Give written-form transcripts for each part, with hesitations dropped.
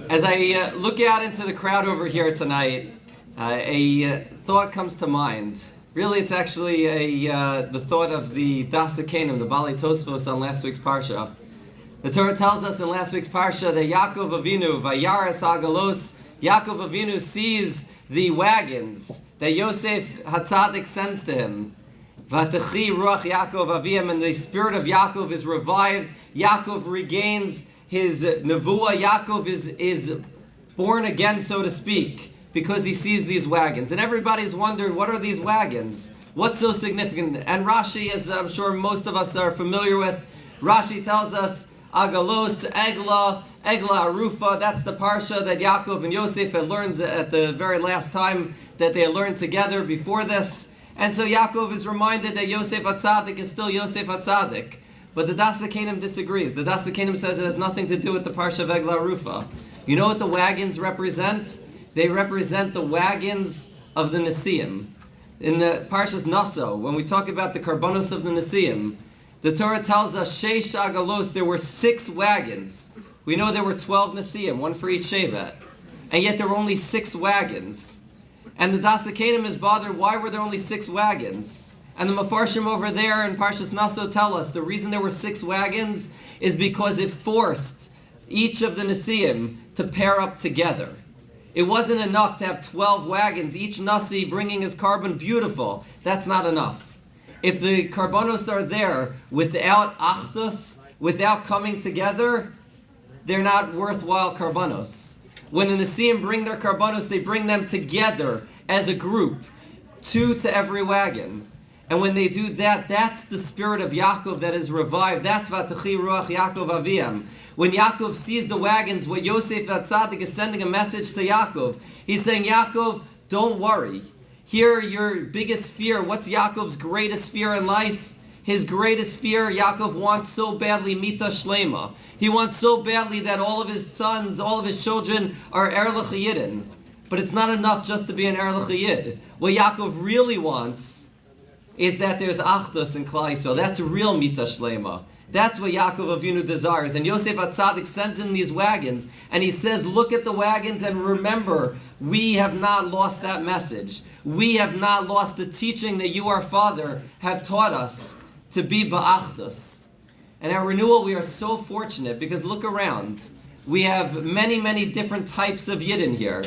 As I look out into the crowd over here tonight, a thought comes to mind. Really, it's actually the thought of the Das Hakenim, the Balei Tosfos on last week's Parsha. The Torah tells us in last week's Parsha that Yaakov Avinu, Vayaras Agalos, Yaakov Avinu sees the wagons that Yosef Hatzadik sends to him. Vatachi Ruach Yaakov Aviyam, and the spirit of Yaakov is revived. Yaakov regains his nevuah. Yaakov is born again, so to speak, because he sees these wagons. And everybody's wondered, what are these wagons? What's so significant? And Rashi, as I'm sure most of us are familiar with, Rashi tells us, Agalos, Egla Arufa, that's the Parsha that Yaakov and Yosef had learned at the very last time that they had learned together before this. And so Yaakov is reminded that Yosef HaTzadik is still Yosef HaTzadik. But the Das Hakenim disagrees. The Das Hakenim says it has nothing to do with the Parsha of Egla Arufa. You know what the wagons represent? They represent the wagons of the Nesiim. In the Parshas Naso, when we talk about the Karbanos of the Nesiim, the Torah tells us, Sheish Agalos, there were 6 wagons. We know there were 12 Nesiim, one for each Shevet. And yet there were only 6 wagons. And the Das Hakenim is bothered, why were there only 6 wagons? And the Mefarshim over there in Parshas Naso tell us the reason there were 6 wagons is because it forced each of the Nesiim to pair up together. It wasn't enough to have 12 wagons, each Nasi bringing his carbon beautiful. That's not enough. If the Karbanos are there without Achdus, without coming together, they're not worthwhile Karbanos. When the Nesiim bring their Karbanos, they bring them together as a group, 2 to every wagon. And when they do that, that's the spirit of Yaakov that is revived. That's Vatachi Ruach Yaakov Aviyam. When Yaakov sees the wagons, when Yosef HaTzadik is sending a message to Yaakov, he's saying, Yaakov, don't worry. Here, your biggest fear, what's Yaakov's greatest fear in life? His greatest fear, Yaakov wants so badly, Mita Shlema. He wants so badly that all of his sons, all of his children are Erlich Yidin. But it's not enough just to be an Erlich Yid. What Yaakov really wants is that there's Achdus in Klal Yisrael. That's real Mita Shlema. That's what Yaakov Avinu desires. And Yosef HaTzadik sends him these wagons, and he says, look at the wagons and remember, we have not lost that message. We have not lost the teaching that you, our Father, have taught us to be Ba'achdus. And at Renewal, we are so fortunate, because look around. We have many, many different types of Yidden here,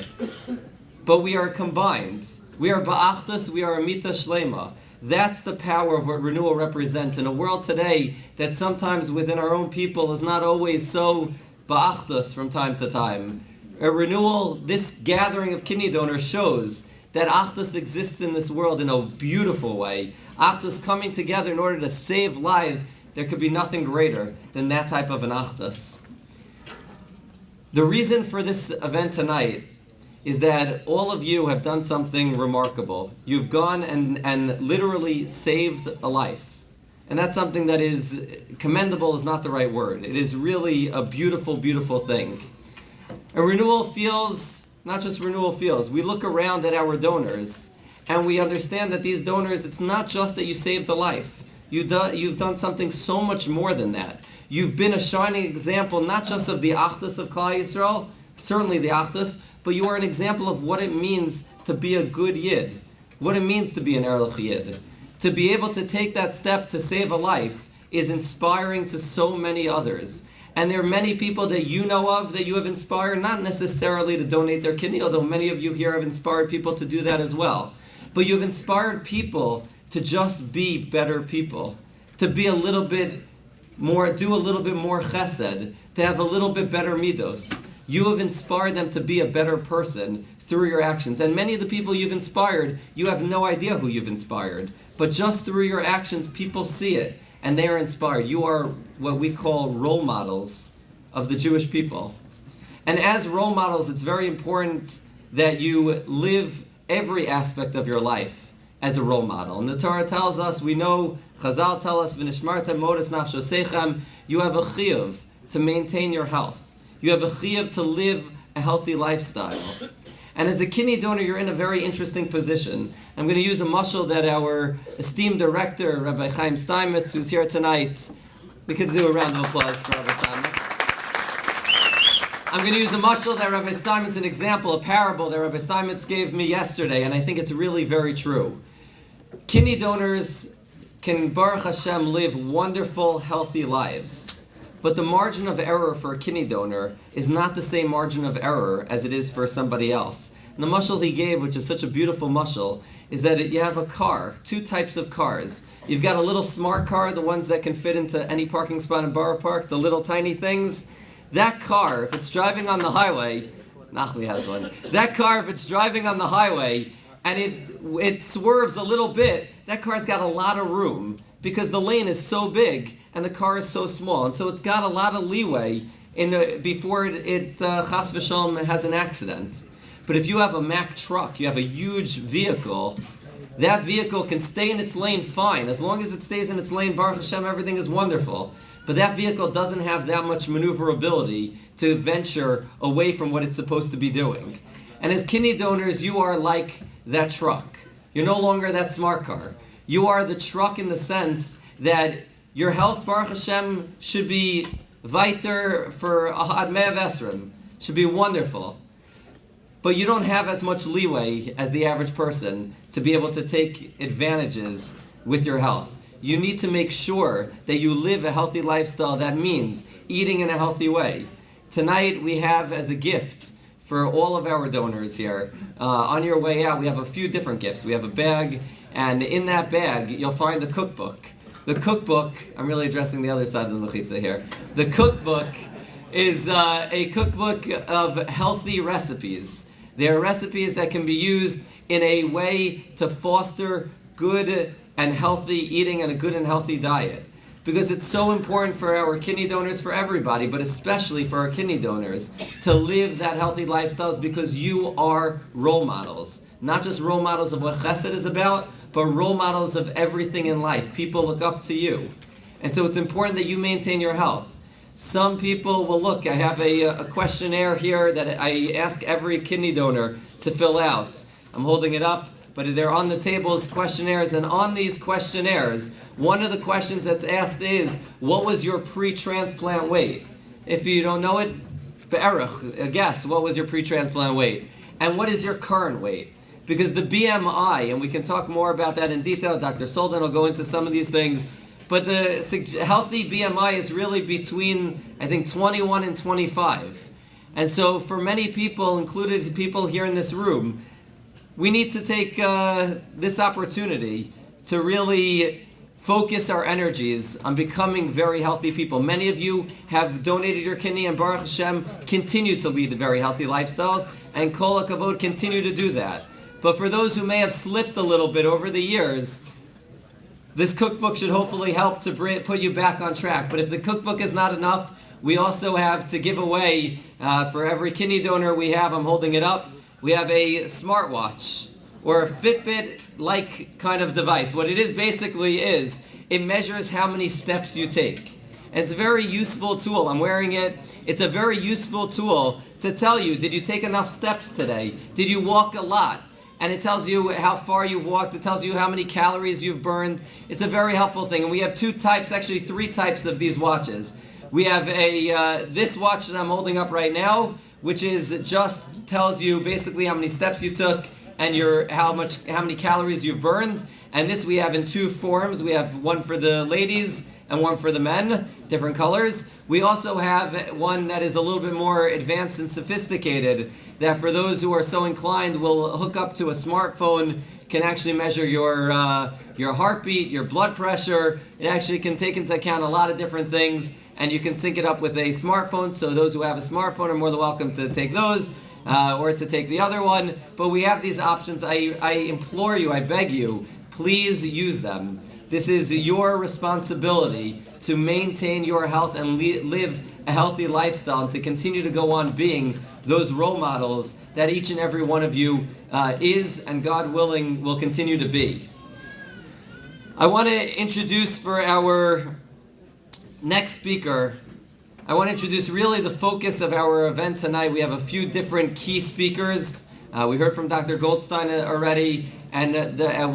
but we are combined. We are Ba'achdus, we are a Mita Shlema. That's the power of what Renewal represents in a world today that sometimes within our own people is not always so ba'achdus from time to time. At Renewal, this gathering of kidney donors shows that achdus exists in this world in a beautiful way. Achdus coming together in order to save lives. There could be nothing greater than that type of an achdus. The reason for this event tonight is that all of you have done something remarkable. You've gone and literally saved a life. And that's something that is commendable is not the right word. It is really a beautiful, beautiful thing. A Renewal feels, not just Renewal feels, we look around at our donors and we understand that these donors, it's not just that you saved a life. You've done something so much more than that. You've been a shining example, not just of the Achdus of Klal Yisrael, certainly the Achdus, but you are an example of what it means to be a good Yid, what it means to be an Erlich Yid. To be able to take that step to save a life is inspiring to so many others. And there are many people that you know of that you have inspired, not necessarily to donate their kidney, although many of you here have inspired people to do that as well. But you've inspired people to just be better people, to be a little bit more, do a little bit more chesed, to have a little bit better midos. You have inspired them to be a better person through your actions. And many of the people you've inspired, you have no idea who you've inspired. But just through your actions, people see it, and they are inspired. You are what we call role models of the Jewish people. And as role models, it's very important that you live every aspect of your life as a role model. And the Torah tells us, we know, Chazal tell us, V'nishmartem modus nafshosechem, you have a chiyuv to maintain your health. You have a chiyuv to live a healthy lifestyle. And as a kidney donor, you're in a very interesting position. I'm going to use a mashal that our esteemed director, Rabbi Chaim Steinmetz, who's here tonight, we could do a round of applause for Rabbi Steinmetz. I'm going to use a mashal that Rabbi Steinmetz, an example, a parable that Rabbi Steinmetz gave me yesterday, and I think it's really very true. Kidney donors can, Baruch Hashem, live wonderful, healthy lives. But the margin of error for a kidney donor is not the same margin of error as it is for somebody else. And the mashal he gave, which is such a beautiful mashal, is that you have a car, two types of cars. You've got a little smart car, the ones that can fit into any parking spot in Borough Park, the little tiny things. That car, if it's driving on the highway, Nachmi has one. That car, if it's driving on the highway and it swerves a little bit, that car's got a lot of room because the lane is so big and the car is so small. And so it's got a lot of leeway before it chas v'shalom has an accident. But if you have a Mack truck, you have a huge vehicle, that vehicle can stay in its lane fine. As long as it stays in its lane, Baruch Hashem, everything is wonderful. But that vehicle doesn't have that much maneuverability to venture away from what it's supposed to be doing. And as kidney donors, you are like that truck. You're no longer that smart car. You are the truck in the sense that your health, Baruch Hashem, should be weiter for Ahad Me'av Esrim, should be wonderful. But you don't have as much leeway as the average person to be able to take advantages with your health. You need to make sure that you live a healthy lifestyle. That means eating in a healthy way. Tonight we have as a gift for all of our donors here, on your way out, we have a few different gifts. We have a bag, and in that bag you'll find a cookbook. The cookbook, I'm really addressing the other side of the mechitza here. The cookbook is a cookbook of healthy recipes. They are recipes that can be used in a way to foster good and healthy eating and a good and healthy diet. Because it's so important for our kidney donors, for everybody, but especially for our kidney donors, to live that healthy lifestyles because you are role models. Not just role models of what chesed is about, but role models of everything in life. People look up to you. And so it's important that you maintain your health. Some people will look, I have a questionnaire here that I ask every kidney donor to fill out. I'm holding it up, but they're on the tables, questionnaires, and on these questionnaires, one of the questions that's asked is, what was your pre-transplant weight? If you don't know it, be'erich, guess, what was your pre-transplant weight? And what is your current weight? Because the BMI, and we can talk more about that in detail, Dr. Suldan will go into some of these things, but the healthy BMI is really between, I think, 21 and 25. And so for many people, included people here in this room, we need to take this opportunity to really focus our energies on becoming very healthy people. Many of you have donated your kidney, and Baruch Hashem, continue to lead very healthy lifestyles, and Kol HaKavod, continue to do that. But for those who may have slipped a little bit over the years, this cookbook should hopefully help to put you back on track. But if the cookbook is not enough, we also have to give away, for every kidney donor we have, I'm holding it up, we have a smartwatch or a Fitbit-like kind of device. What it is basically is, it measures how many steps you take. And it's a very useful tool. I'm wearing it. It's a very useful tool to tell you, did you take enough steps today? Did you walk a lot? And it tells you how far you've walked. It tells you how many calories you've burned. It's a very helpful thing. And we have two types, actually three types of these watches. We have this watch that I'm holding up right now, which is just tells you basically how many steps you took and how many calories you've burned. And this we have in two forms. We have one for the ladies and one for the men, different colors. We also have one that is a little bit more advanced and sophisticated, that for those who are so inclined will hook up to a smartphone, can actually measure your heartbeat, your blood pressure. It actually can take into account a lot of different things, and you can sync it up with a smartphone, so those who have a smartphone are more than welcome to take those, or to take the other one. But we have these options. I implore you, I beg you, please use them. This is your responsibility to maintain your health and live a healthy lifestyle, and to continue to go on being those role models that each and every one of you is, and God willing, will continue to be. I want to introduce for our next speaker, I want to introduce really the focus of our event tonight. We have a few different key speakers. We heard from Dr. Goldstein already, and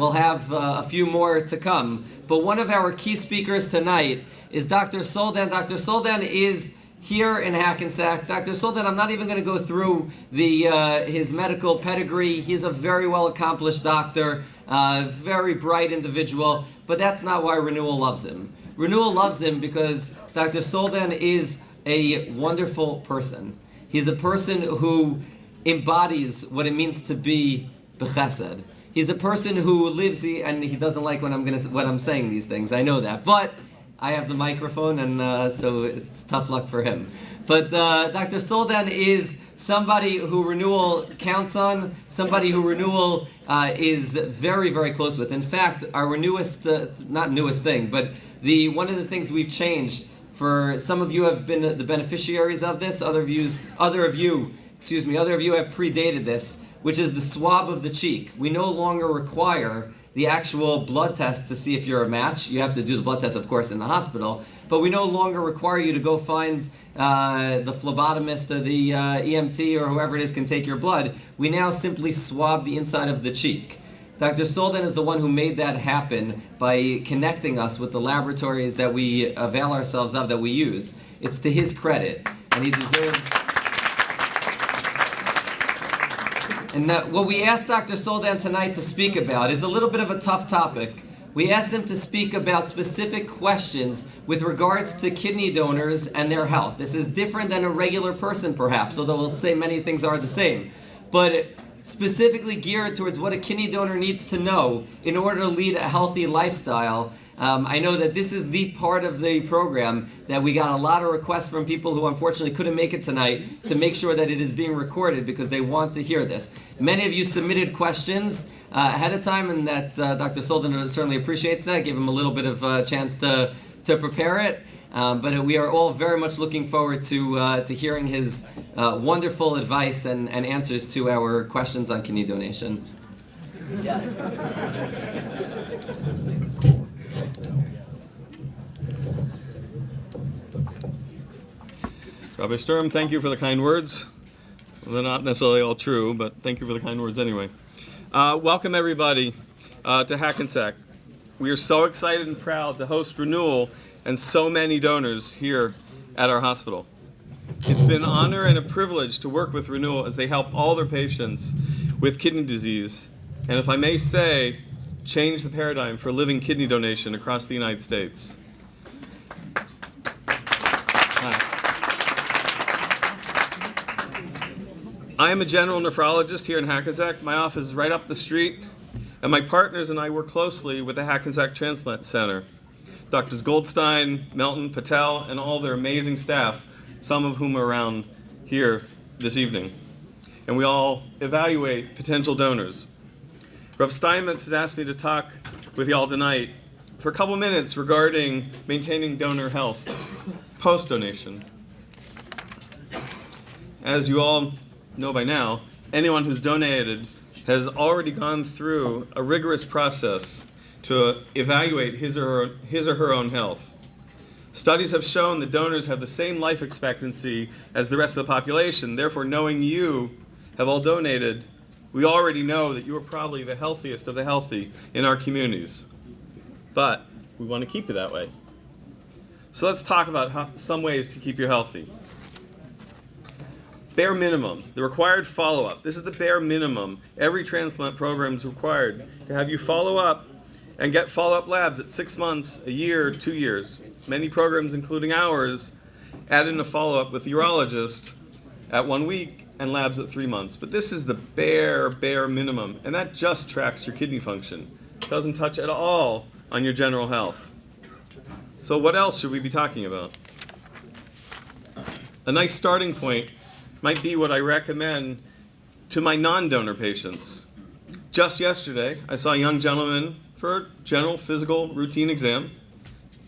we'll have a few more to come. But one of our key speakers tonight is Dr. Suldan. Dr. Suldan is here in Hackensack. Dr. Suldan, I'm not even going to go through his medical pedigree. He's a very well-accomplished doctor, very bright individual, but that's not why Renewal loves him. Renewal loves him because Dr. Suldan is a wonderful person. He's a person who embodies what it means to be b'chesed. He's a person who lives, and he doesn't like when I'm saying these things, I know that, but I have the microphone, and so it's tough luck for him. But Dr. Suldan is somebody who Renewal counts on, somebody who Renewal is very, very close with. In fact, our newest, not newest thing, but one of the things we've changed, for some of you have been the beneficiaries of this, other of you have predated this, which is the swab of the cheek. We no longer require the actual blood test to see if you're a match. You have to do the blood test, of course, in the hospital, but we no longer require you to go find the phlebotomist or the EMT or whoever it is can take your blood. We now simply swab the inside of the cheek. Dr. Suldan is the one who made that happen by connecting us with the laboratories that we avail ourselves of, that we use. It's to his credit, and he deserves... And what we asked Dr. Suldan tonight to speak about is a little bit of a tough topic. We asked him to speak about specific questions with regards to kidney donors and their health. This is different than a regular person, perhaps, although we'll say many things are the same. But specifically geared towards what a kidney donor needs to know in order to lead a healthy lifestyle. I know that this is the part of the program that we got a lot of requests from people who unfortunately couldn't make it tonight to make sure that it is being recorded because they want to hear this. Many of you submitted questions ahead of time, and that Dr. Suldan certainly appreciates that. Give him a little bit of a chance to prepare it. But we are all very much looking forward to hearing his wonderful advice and answers to our questions on kidney donation. Yeah. Rabbi Sturm, thank you for the kind words. Well, they're not necessarily all true, but thank you for the kind words anyway. Welcome everybody to Hackensack. We are so excited and proud to host Renewal and so many donors here at our hospital. It's been an honor and a privilege to work with Renewal as they help all their patients with kidney disease, and if I may say, change the paradigm for living kidney donation across the United States. I am a general nephrologist here in Hackensack. My office is right up the street, and my partners and I work closely with the Hackensack Transplant Center. Drs. Goldstein, Melton, Patel, and all their amazing staff, some of whom are around here this evening. And we all evaluate potential donors. Rav Steinmetz has asked me to talk with you all tonight for a couple minutes regarding maintaining donor health post-donation. As you all know by now, anyone who's donated has already gone through a rigorous process to evaluate his or her own health. Studies have shown that donors have the same life expectancy as the rest of the population. Therefore, knowing you have all donated, we already know that you are probably the healthiest of the healthy in our communities. But we want to keep you that way. So let's talk about some ways to keep you healthy. Bare minimum, the required follow-up. This is the bare minimum. Every transplant program is required to have you follow up and get follow-up labs at 6 months, a year, 2 years. Many programs, including ours, add in a follow-up with the urologist at 1 week and labs at 3 months. But this is the bare minimum, and that just tracks your kidney function. It doesn't touch at all on your general health. So what else should we be talking about? A nice starting point might be what I recommend to my non-donor patients. Just yesterday, I saw a young gentleman for a general physical routine exam.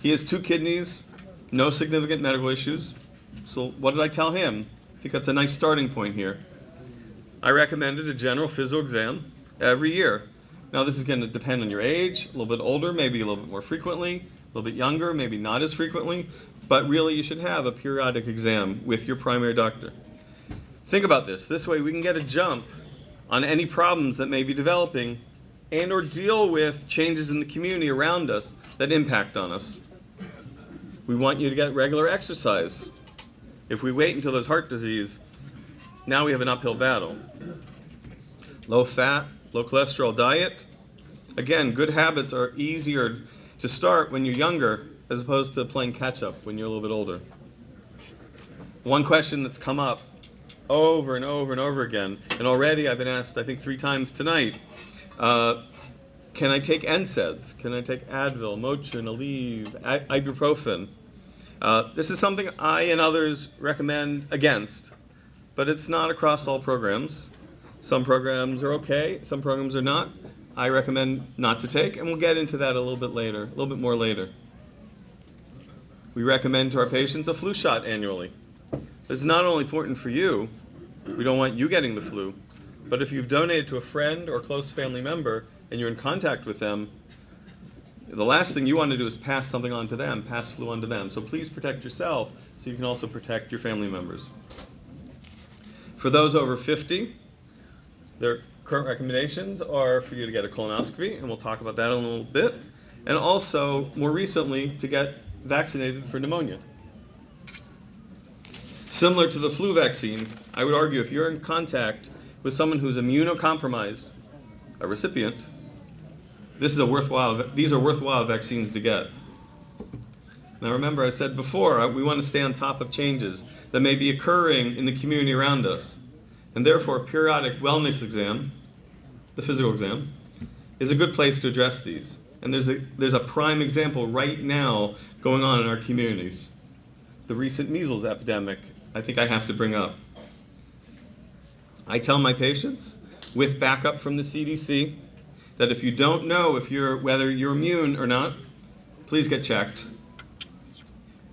He has 2 kidneys, no significant medical issues. So what did I tell him? I think that's a nice starting point here. I recommended a general physical exam every year. Now this is going to depend on your age, a little bit older, maybe a little bit more frequently, a little bit younger, maybe not as frequently, but really you should have a periodic exam with your primary doctor. Think about this. This way we can get a jump on any problems that may be developing and or deal with changes in the community around us that impact on us. We want you to get regular exercise. If we wait until there's heart disease, now we have an uphill battle. Low fat, low cholesterol diet. Again, good habits are easier to start when you're younger as opposed to playing catch up when you're a little bit older. One question that's come up over and over and over again, and already I've been asked, I think 3 times tonight, can I take NSAIDs? Can I take Advil, Motrin, Aleve, ibuprofen? This is something I and others recommend against, but it's not across all programs. Some programs are okay, some programs are not. I recommend not to take, and we'll get into that a little bit more later. We recommend to our patients a flu shot annually. This is not only important for you, we don't want you getting the flu, but if you've donated to a friend or close family member and you're in contact with them, the last thing you want to do is pass something on to them, pass flu on to them. So please protect yourself so you can also protect your family members. For those over 50, their current recommendations are for you to get a colonoscopy, and we'll talk about that in a little bit, and also, more recently, to get vaccinated for pneumonia. Similar to the flu vaccine, I would argue if you're in contact with someone who's immunocompromised, a recipient, these are worthwhile vaccines to get. Now remember, I said before, we want to stay on top of changes that may be occurring in the community around us. And therefore, a periodic wellness exam, the physical exam, is a good place to address these. And there's a prime example right now going on in our communities. The recent measles epidemic, I think I have to bring up. I tell my patients, with backup from the CDC, that if you don't know whether you're immune or not, please get checked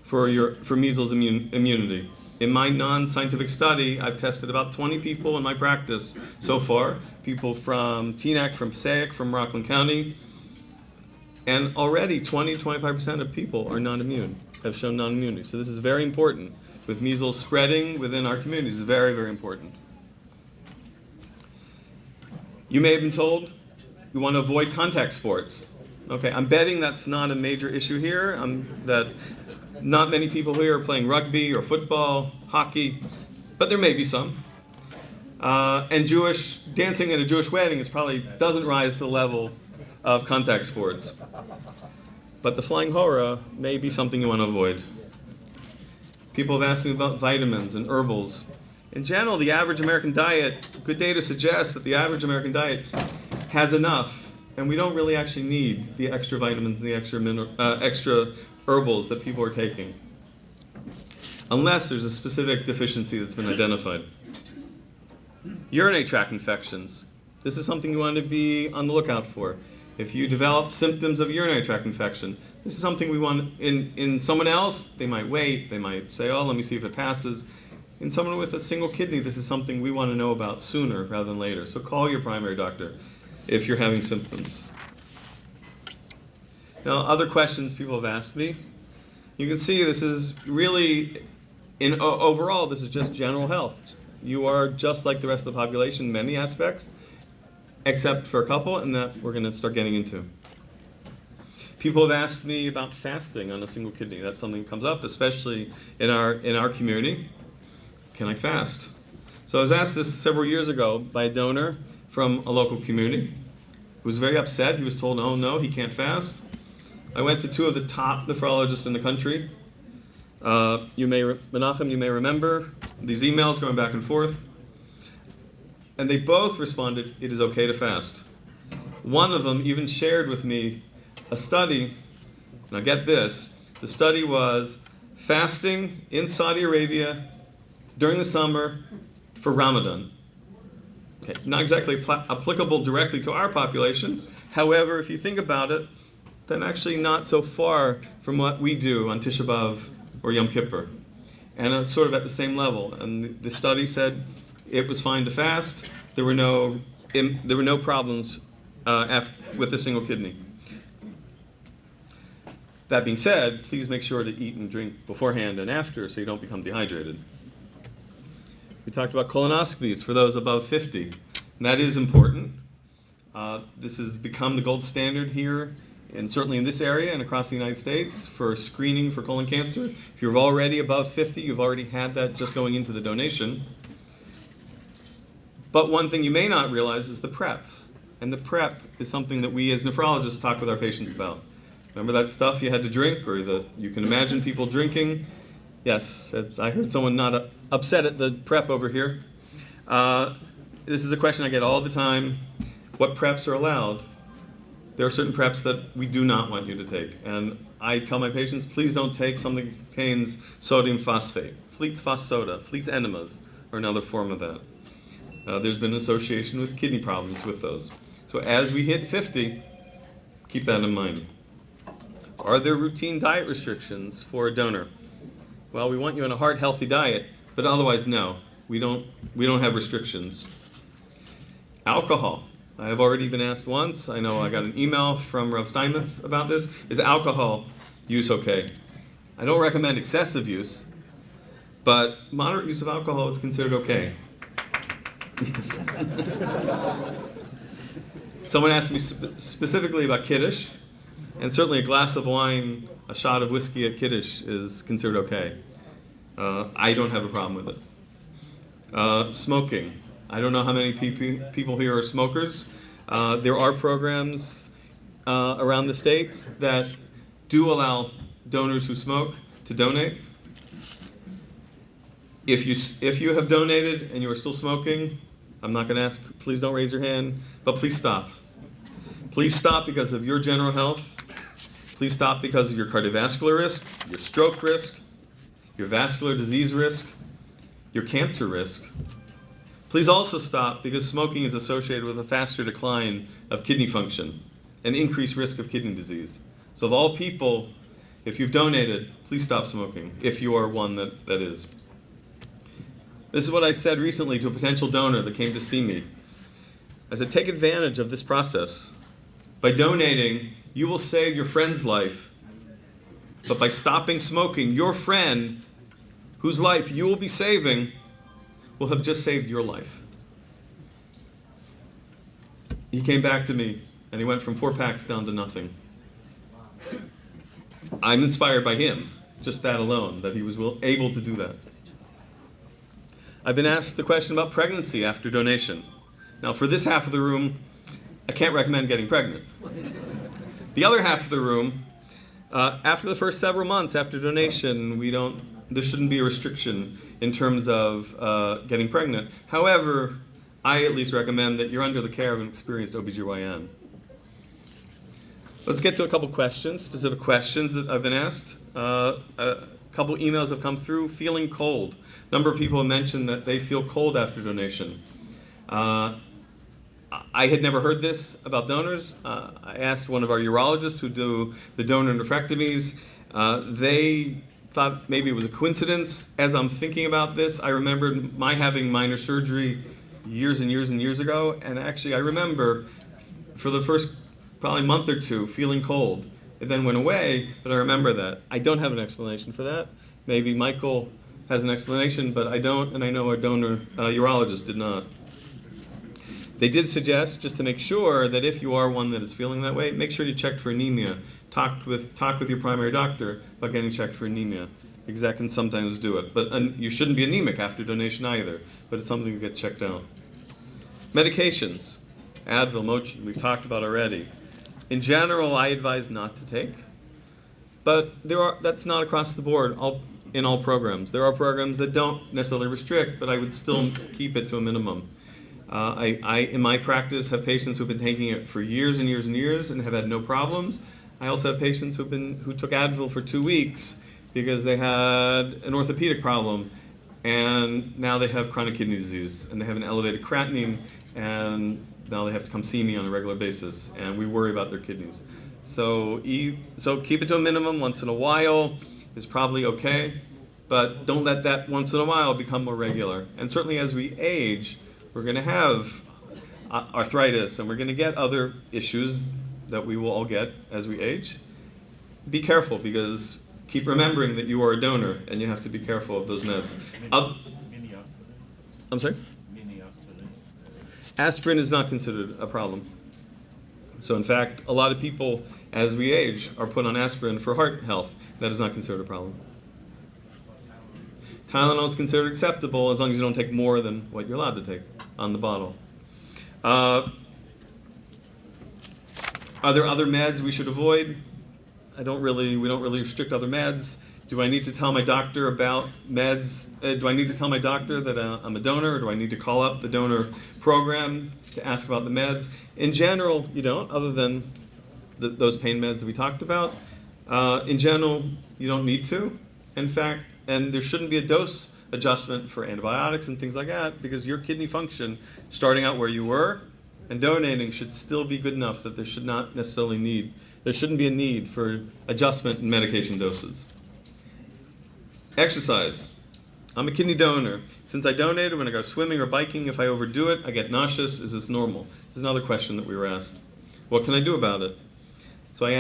for measles immunity. In my non-scientific study, I've tested about 20 people in my practice so far, people from Teaneck, from Passaic, from Rockland County, and already 20-25% of people are non-immune, have shown non-immunity. So this is very important. With measles spreading within our communities, it's very, very important. You may have been told you want to avoid contact sports. Okay, I'm betting that's not a major issue here, that not many people here are playing rugby or football, hockey, but there may be some. And dancing at a Jewish wedding doesn't rise to the level of contact sports. But the flying hora may be something you want to avoid. People have asked me about vitamins and herbals. In general, the average American diet, good data suggests that the average American diet has enough, and we don't really actually need the extra vitamins and the extra herbals that people are taking, unless there's a specific deficiency that's been identified. Urinary tract infections. This is something you want to be on the lookout for. If you develop symptoms of urinary tract infection, this is something we want in someone else. They might wait, they might say, oh, let me see if it passes. In someone with a single kidney, this is something we want to know about sooner rather than later. So call your primary doctor if you're having symptoms. Now, other questions people have asked me. You can see this is really, overall, this is just general health. You are just like the rest of the population in many aspects, except for a couple, and that we're going to start getting into. People have asked me about fasting on a single kidney. That's something that comes up, especially in our community. Can I fast? So I was asked this several years ago by a donor from a local community who was very upset. He was told, oh no, he can't fast. I went to 2 of the top nephrologists in the country. Menachem, you may remember these emails going back and forth. And they both responded, it is okay to fast. One of them even shared with me a study. Now get this, the study was fasting in Saudi Arabia during the summer for Ramadan. Okay, not exactly applicable directly to our population. However, if you think about it, then actually not so far from what we do on Tisha B'Av or Yom Kippur. And it's sort of at the same level. And the study said it was fine to fast. There were no problems with a single kidney. That being said, please make sure to eat and drink beforehand and after so you don't become dehydrated. We talked about colonoscopies for those above 50. And that is important. This has become the gold standard here and certainly in this area and across the United States, for screening for colon cancer. If you're already above 50, you've already had that just going into the donation. But one thing you may not realize is the PrEP. And the PrEP is something that we as nephrologists talk with our patients about. Remember that stuff you had to drink, or that you can imagine people drinking? Yes, I heard someone not upset at the PrEP over here. This is a question I get all the time. What PrEPs are allowed? There are certain PrEPs that we do not want you to take. And I tell my patients, please don't take something that contains sodium phosphate. Fleet's Phos-Soda, Fleet's enemas, or another form of that. There's been an association with kidney problems with those. So as we hit 50, keep that in mind. Are there routine diet restrictions for a donor? Well, we want you on a heart healthy diet, but otherwise no. We don't have restrictions. Alcohol. I have already been asked once. I know I got an email from Rav Steinmetz about this. Is alcohol use okay? I don't recommend excessive use, but moderate use of alcohol is considered okay. Yes. Someone asked me specifically about Kiddush, and certainly a glass of wine, a shot of whiskey at Kiddush is considered okay. I don't have a problem with it. Smoking. I don't know how many people here are smokers. There are programs around the states that do allow donors who smoke to donate. If you have donated and you are still smoking, I'm not going to ask, please don't raise your hand, but please stop. Please stop because of your general health. Please stop because of your cardiovascular risk, your stroke risk, your vascular disease risk, your cancer risk. Please also stop because smoking is associated with a faster decline of kidney function and increased risk of kidney disease. So of all people, if you've donated, please stop smoking, if you are one that is. This is what I said recently to a potential donor that came to see me. I said, take advantage of this process. By donating, you will save your friend's life. But by stopping smoking, your friend, whose life you will be saving, will have just saved your life. He came back to me, and he went from 4 packs down to nothing. I'm inspired by him, just that alone, that he was able to do that. I've been asked the question about pregnancy after donation. Now, for this half of the room, I can't recommend getting pregnant. The other half of the room, after the first several months after donation, there shouldn't be a restriction in terms of getting pregnant. However, I at least recommend that you're under the care of an experienced OBGYN. Let's get to a couple questions, specific questions that I've been asked. A couple emails have come through. Feeling cold. A number of people have mentioned that they feel cold after donation. I had never heard this about donors. I asked one of our urologists who do the donor nephrectomies. They thought maybe it was a coincidence. As I'm thinking about this, I remembered my having minor surgery years and years and years ago, and actually I remember for the first probably month or two feeling cold. It then went away, but I remember that. I don't have an explanation for that. Maybe Michael has an explanation, but I don't, and I know our donor urologist did not. They did suggest, just to make sure, that if you are one that is feeling that way, make sure you check for anemia. Talk with your primary doctor about getting checked for anemia, because that can sometimes do it. But you shouldn't be anemic after donation either, but it's something to get checked out. Medications, Advil, Motrin, we've talked about already. In general, I advise not to take, but that's not across the board in all programs. There are programs that don't necessarily restrict, but I would still keep it to a minimum. I, in my practice, have patients who've been taking it for years and years and years and have had no problems. I also have patients who took Advil for 2 weeks because they had an orthopedic problem, and now they have chronic kidney disease, and they have an elevated creatinine, and now they have to come see me on a regular basis, and we worry about their kidneys. So keep it to a minimum. Once in a while is probably okay, but don't let that once in a while become more regular. And certainly as we age, we're going to have arthritis, and we're going to get other issues that we will all get as we age. Be careful, because keep remembering that you are a donor, and you have to be careful of those meds. I'm sorry? Aspirin is not considered a problem. So in fact, a lot of people as we age, are put on aspirin for heart health. That is not considered a problem. Tylenol is considered acceptable as long as you don't take more than what you're allowed to take on the bottle. Are there other meds we should avoid? We don't really restrict other meds. Do I need to tell my doctor about meds? Do I need to tell my doctor that I'm a donor, or do I need to call up the donor program to ask about the meds? In general, you don't, other than those pain meds that we talked about. In general, you don't need to. In fact, and there shouldn't be a dose adjustment for antibiotics and things like that, because your kidney function, starting out where you were and donating, should still be good enough that there shouldn't be a need for adjustment in medication doses. Exercise. I'm a kidney donor. Since I donated, when I go swimming or biking, if I overdo it, I get nauseous. Is this normal? This is another question that we were asked. What can I do about it? So I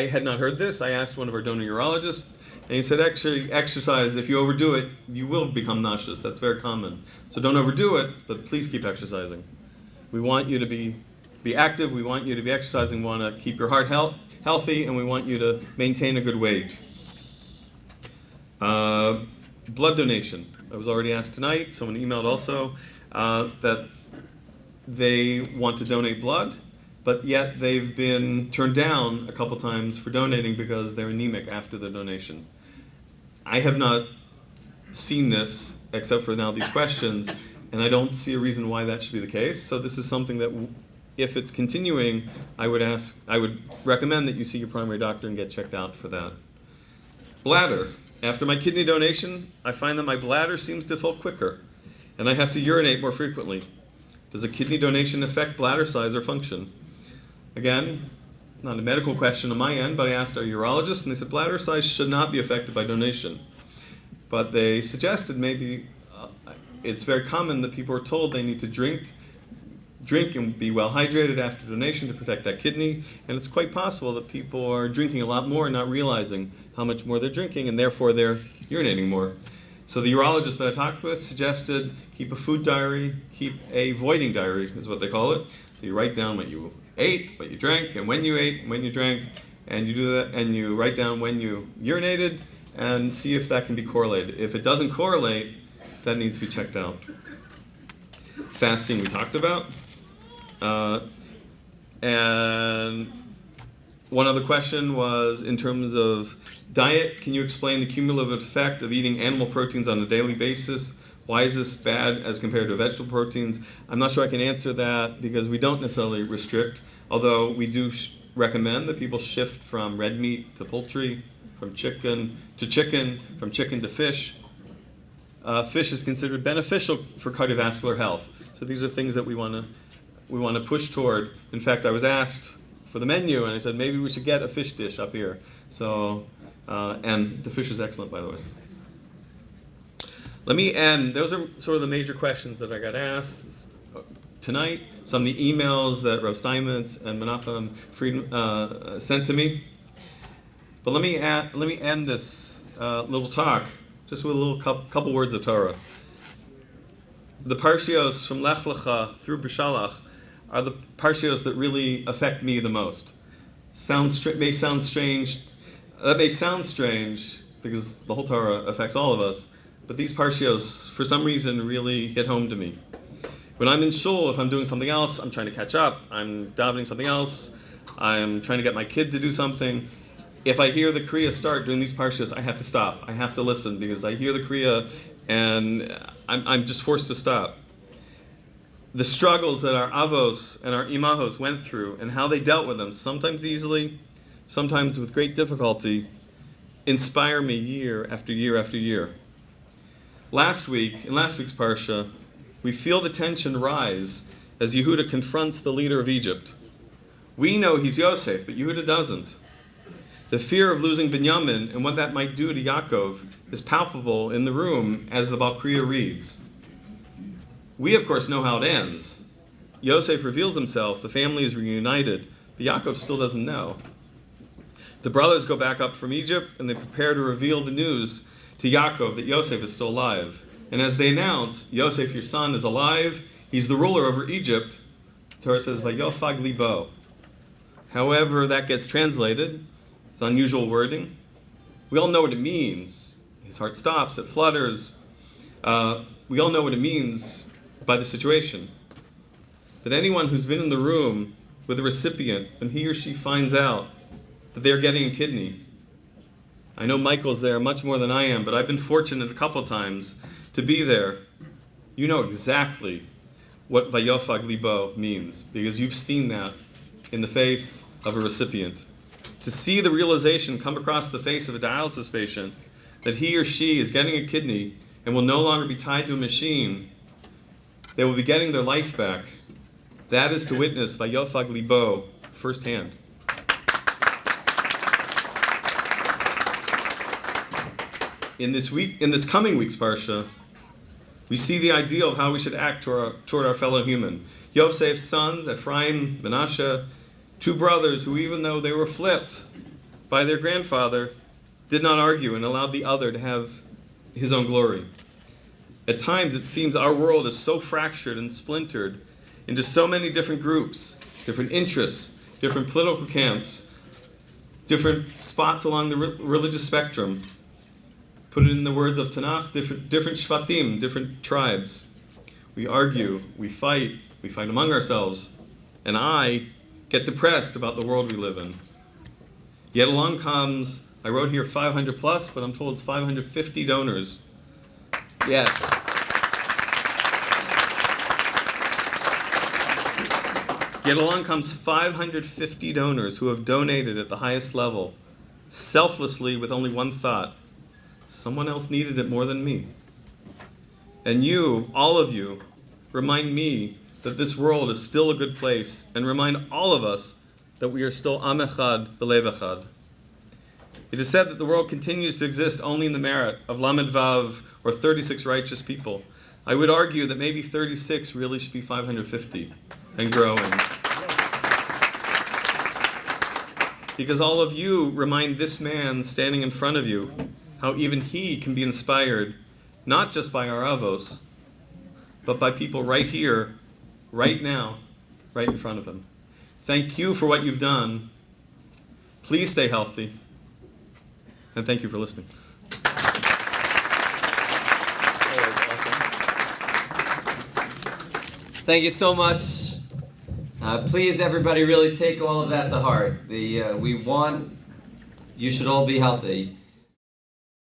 had not heard this. I asked one of our donor urologists, and he said, actually, exercise, if you overdo it, you will become nauseous. That's very common. So don't overdo it, but please keep exercising. We want you to be active. We want you to be exercising. We want to keep your heart healthy, and we want you to maintain a good weight. Blood donation. I was already asked tonight. Someone emailed also that they want to donate blood, but yet they've been turned down a couple times for donating because they're anemic after the donation. I have not seen this except for now these questions, and I don't see a reason why that should be the case. So this is something that, if it's continuing, I would recommend that you see your primary doctor and get checked out for that. Bladder. After my kidney donation, I find that my bladder seems to fill quicker, and I have to urinate more frequently. Does a kidney donation affect bladder size or function? Again, not a medical question on my end, but I asked our urologist, and they said bladder size should not be affected by donation. But they suggested maybe it's very common that people are told they need to drink and be well hydrated after donation to protect that kidney, and it's quite possible that people are drinking a lot more and not realizing how much more they're drinking, and therefore they're urinating more. So the urologist that I talked with suggested keep a food diary, keep a voiding diary is what they call it. So you write down what you ate, what you drank, and when you ate, and when you drank, and you do that, and you write down when you urinated, and see if that can be correlated. If it doesn't correlate, that needs to be checked out. Fasting we talked about. And one other question was, in terms of diet, can you explain the cumulative effect of eating animal proteins on a daily basis? Why is this bad as compared to vegetable proteins? I'm not sure I can answer that because we don't necessarily restrict, although we do recommend that people shift from red meat to poultry, from chicken to fish. Fish is considered beneficial for cardiovascular health. So these are things that we want to push toward. In fact, I was asked for the menu, and I said maybe we should get a fish dish up here. So, and the fish is excellent, by the way. Let me end. Those are sort of the major questions that I got asked tonight. Some of the emails that Rav Steinmetz and Menachem Friedman sent to me. But let me end this little talk just with a little couple words of Torah. The parshios from Lech Lecha through B'Shalach are the parshios that really affect me the most. May sound strange. That may sound strange because the whole Torah affects all of us. But these parshios, for some reason, really hit home to me. When I'm in shul, if I'm doing something else, I'm trying to catch up. I'm davening something else. I'm trying to get my kid to do something. If I hear the Kriya start during these parshios, I have to stop. I have to listen because I hear the Kriya and I'm just forced to stop. The struggles that our avos and our imahos went through and how they dealt with them, sometimes easily, sometimes with great difficulty, inspire me year after year after year. In last week's parsha, we feel the tension rise as Yehuda confronts the leader of Egypt. We know he's Yosef, but Yehuda doesn't. The fear of losing Binyamin and what that might do to Yaakov is palpable in the room as the Balkriya reads. We, of course, know how it ends. Yosef reveals himself, the family is reunited, but Yaakov still doesn't know. The brothers go back up from Egypt and they prepare to reveal the news to Yaakov that Yosef is still alive. And as they announce, Yosef, your son, is alive, he's the ruler over Egypt, the Torah says, Vayofag libo. However that gets translated, it's unusual wording. We all know what it means. His heart stops, it flutters. We all know what it means by the situation. But anyone who's been in the room with a recipient, when he or she finds out that they're getting a kidney, I know Michael's there much more than I am, but I've been fortunate a couple times to be there. You know exactly what Vayofag Libo means, because you've seen that in the face of a recipient. To see the realization come across the face of a dialysis patient that he or she is getting a kidney and will no longer be tied to a machine, they will be getting their life back. That is to witness Vayofag Libo firsthand. In this coming week's parsha, we see the ideal of how we should act toward our fellow human. Yosef's sons, Ephraim, Menashe, two brothers who, even though they were flipped by their grandfather, did not argue and allowed the other to have his own glory. At times, it seems our world is so fractured and splintered into so many different groups, different interests, different political camps, different spots along the religious spectrum. Put it in the words of Tanakh, different shvatim, different tribes. We argue, we fight among ourselves, and I get depressed about the world we live in. Yet along comes, I wrote here 500 plus, but I'm told it's 550 donors. Yes. Yet along comes 550 donors who have donated at the highest level, selflessly with only one thought: someone else needed it more than me. And you, all of you, remind me that this world is still a good place, and remind all of us that we are still Am Echad B'Lev Echad. It is said that the world continues to exist only in the merit of Lamed Vav, or 36 righteous people. I would argue that maybe 36 really should be 550 and growing. Because all of you remind this man standing in front of you how even he can be inspired, not just by our avos, but by people right here, right now, right in front of him. Thank you for what you've done. Please stay healthy. And thank you for listening. Thank you so much. Please, everybody, really take all of that to heart. We want you should all be healthy.